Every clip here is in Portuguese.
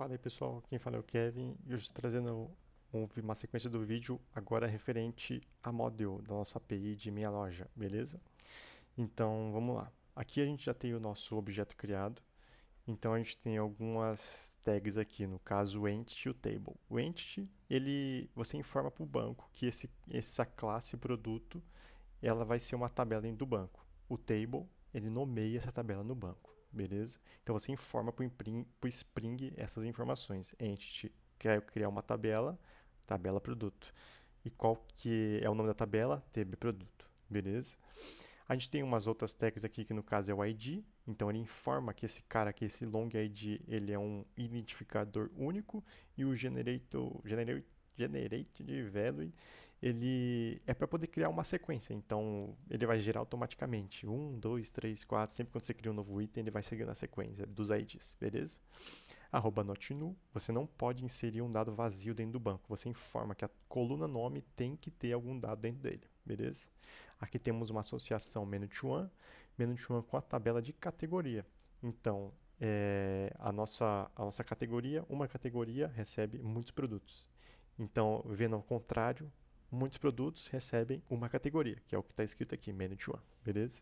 Fala aí pessoal, quem fala é o Kevin e hoje estou trazendo uma sequência do vídeo agora referente a model da nossa API de minha loja, beleza? Então vamos lá. Aqui a gente já tem o nosso objeto criado, então a gente tem algumas tags aqui, no caso o entity e o table. O entity, você informa para o banco que essa classe produto ela vai ser uma tabela dentro do banco. O table, ele nomeia essa tabela no banco, beleza? Então você informa para o Spring essas informações. Entity, quer criar uma tabela, tabela produto. E qual que é o nome da tabela? TB produto, beleza? A gente tem umas outras tags aqui que no caso é o ID, então ele informa que esse cara aqui, esse long ID, ele é um identificador único e o generate value, ele é para poder criar uma sequência, então ele vai gerar automaticamente 1, 2, 3, 4, sempre quando você cria um novo item, ele vai seguindo a sequência dos IDs, beleza? @notNull, você não pode inserir um dado vazio dentro do banco. Você informa que a coluna nome tem que ter algum dado dentro dele, beleza? Aqui temos uma associação menu1 com a tabela de categoria. Então, a nossa categoria, uma categoria recebe muitos produtos. Então, vendo ao contrário, muitos produtos recebem uma categoria, que é o que está escrito aqui, menu1, beleza?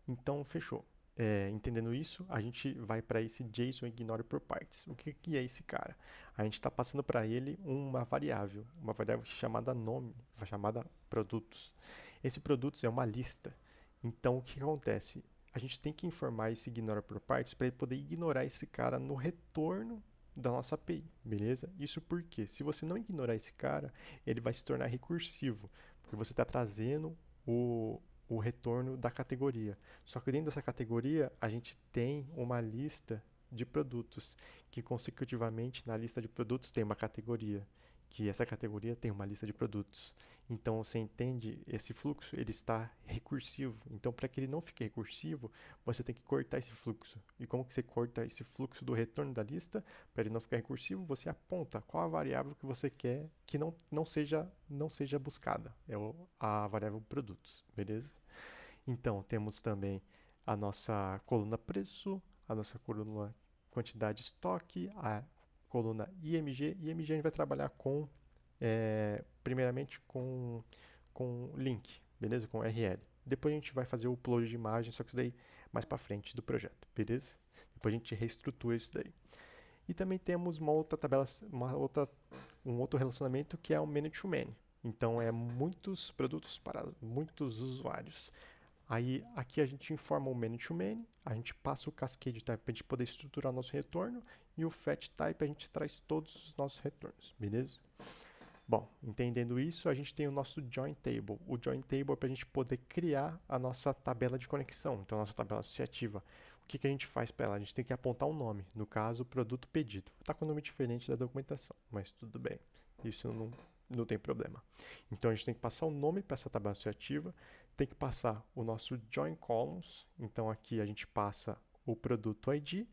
Então, fechou. Entendendo isso, a gente vai para esse JSON Ignore por Partes. O que é esse cara? A gente está passando para ele uma variável chamada nome, chamada produtos. Esse produtos é uma lista. Então, o que acontece? A gente tem que informar esse Ignore por Partes para ele poder ignorar esse cara no retorno da nossa API, beleza? Isso porque, se você não ignorar esse cara, ele vai se tornar recursivo, porque você está trazendo o retorno da categoria. Só que dentro dessa categoria, a gente tem uma lista de produtos, que consecutivamente na lista de produtos tem uma categoria, que essa categoria tem uma lista de produtos. Então você entende, esse fluxo ele está recursivo. Então para que ele não fique recursivo, você tem que cortar esse fluxo. E como que você corta esse fluxo do retorno da lista? Para ele não ficar recursivo, você aponta qual a variável que você quer que não seja buscada. A variável produtos, beleza? Então, temos também a nossa coluna preço, a nossa coluna quantidade de estoque, a coluna IMG. IMG a gente vai trabalhar primeiramente com link, beleza? Com URL. Depois a gente vai fazer o upload de imagem, só que isso daí mais para frente do projeto, beleza? Depois a gente reestrutura isso daí. E também temos uma outra tabela, um outro relacionamento que é o many to many. Então é muitos produtos para muitos usuários. Aí aqui a gente informa o many to many, a gente passa o cascade type para a gente poder estruturar nosso retorno e o fetch type a gente traz todos os nossos retornos, beleza? Bom, entendendo isso, a gente tem o nosso join table. O join table é para a gente poder criar a nossa tabela de conexão, então a nossa tabela associativa. O que a gente faz para ela? A gente tem que apontar um nome, no caso, produto pedido. Está com um nome diferente da documentação, mas tudo bem, isso não tem problema. Então a gente tem que passar o nome para essa tabela associativa, tem que passar o nosso join columns, então aqui a gente passa o produto ID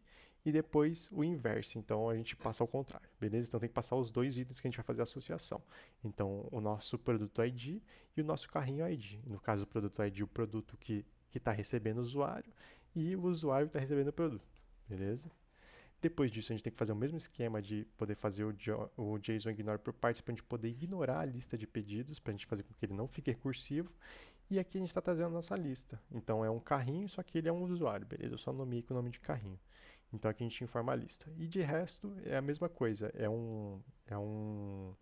e depois o inverse, então a gente passa ao contrário, beleza? Então tem que passar os dois itens que a gente vai fazer a associação. Então o nosso produto ID e o nosso carrinho ID. No caso do produto ID, o produto que está recebendo o usuário e o usuário que está recebendo o produto, beleza? Depois disso, a gente tem que fazer o mesmo esquema de poder fazer o JSON ignore por partes para a gente poder ignorar a lista de pedidos, para a gente fazer com que ele não fique recursivo. E aqui a gente está trazendo a nossa lista. Então é um carrinho, só que ele é um usuário, beleza? Eu só nomeei com o nome de carrinho. Então aqui a gente informa a lista. E de resto é a mesma coisa, é um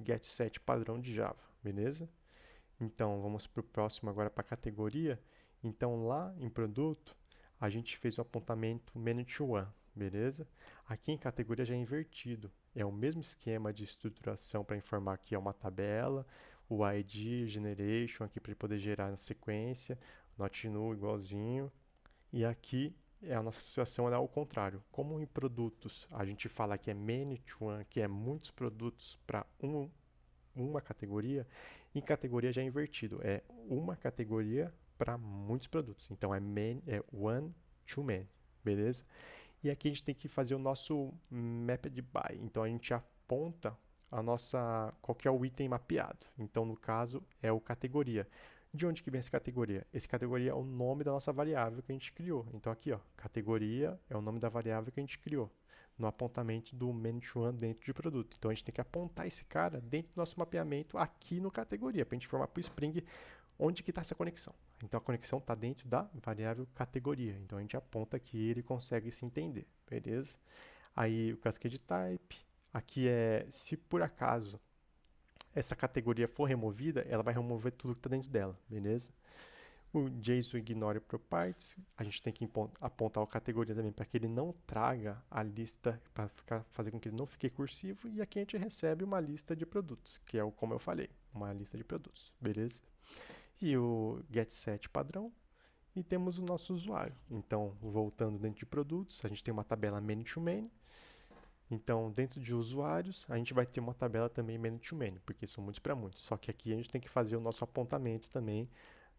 getSet padrão de Java, beleza? Então vamos para o próximo agora para a categoria. Então lá em produto, a gente fez o apontamento many to one, beleza? Aqui em categoria já é invertido. É o mesmo esquema de estruturação para informar que é uma tabela, o ID, generation, aqui para ele poder gerar na sequência, not null igualzinho. E aqui a nossa associação é ao contrário. Como em produtos a gente fala que é many to one, que é muitos produtos para uma categoria, em categoria já é invertido. É uma categoria para muitos produtos. Então é one to many, beleza? E aqui a gente tem que fazer o nosso mapped by. Então a gente aponta qual que é o item mapeado. Então no caso é o categoria. De onde que vem essa categoria? Essa categoria é o nome da nossa variável que a gente criou. Então aqui, ó, categoria é o nome da variável que a gente criou no apontamento do man-to-one dentro de produto. Então a gente tem que apontar esse cara dentro do nosso mapeamento aqui no categoria, para a gente formar para o Spring onde que está essa conexão. Então a conexão está dentro da variável categoria. Então a gente aponta que ele consegue se entender, beleza? Aí o Cascade Type, aqui é se por acaso essa categoria for removida, ela vai remover tudo que está dentro dela, beleza? O JSON ignore properties, a gente tem que apontar a categoria também para que ele não traga a lista, para fazer com que ele não fique cursivo, e aqui a gente recebe uma lista de produtos, que é o como eu falei, uma lista de produtos, beleza? E o getSet padrão, e temos o nosso usuário. Então, voltando dentro de produtos, a gente tem uma tabela many-to-many. Então, dentro de usuários, a gente vai ter uma tabela também many-to-many, porque são muitos para muitos. Só que aqui a gente tem que fazer o nosso apontamento também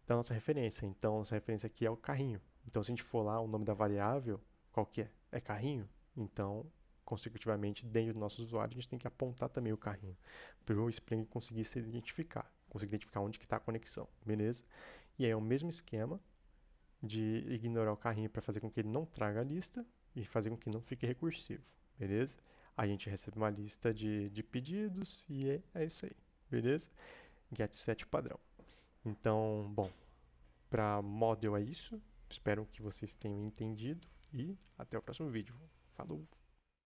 da nossa referência. Então, nossa referência aqui é o carrinho. Então, se a gente for lá, o nome da variável, qual que é? É carrinho. Então, consecutivamente, dentro do nosso usuário, a gente tem que apontar também o carrinho, para o Spring conseguir se identificar, conseguir identificar onde que está a conexão, beleza? E aí é o mesmo esquema de ignorar o carrinho para fazer com que ele não traga a lista e fazer com que não fique recursivo, beleza? A gente recebe uma lista de pedidos e é isso aí, beleza? GetSet padrão. Então, bom, para model é isso. Espero que vocês tenham entendido e até o próximo vídeo. Falou!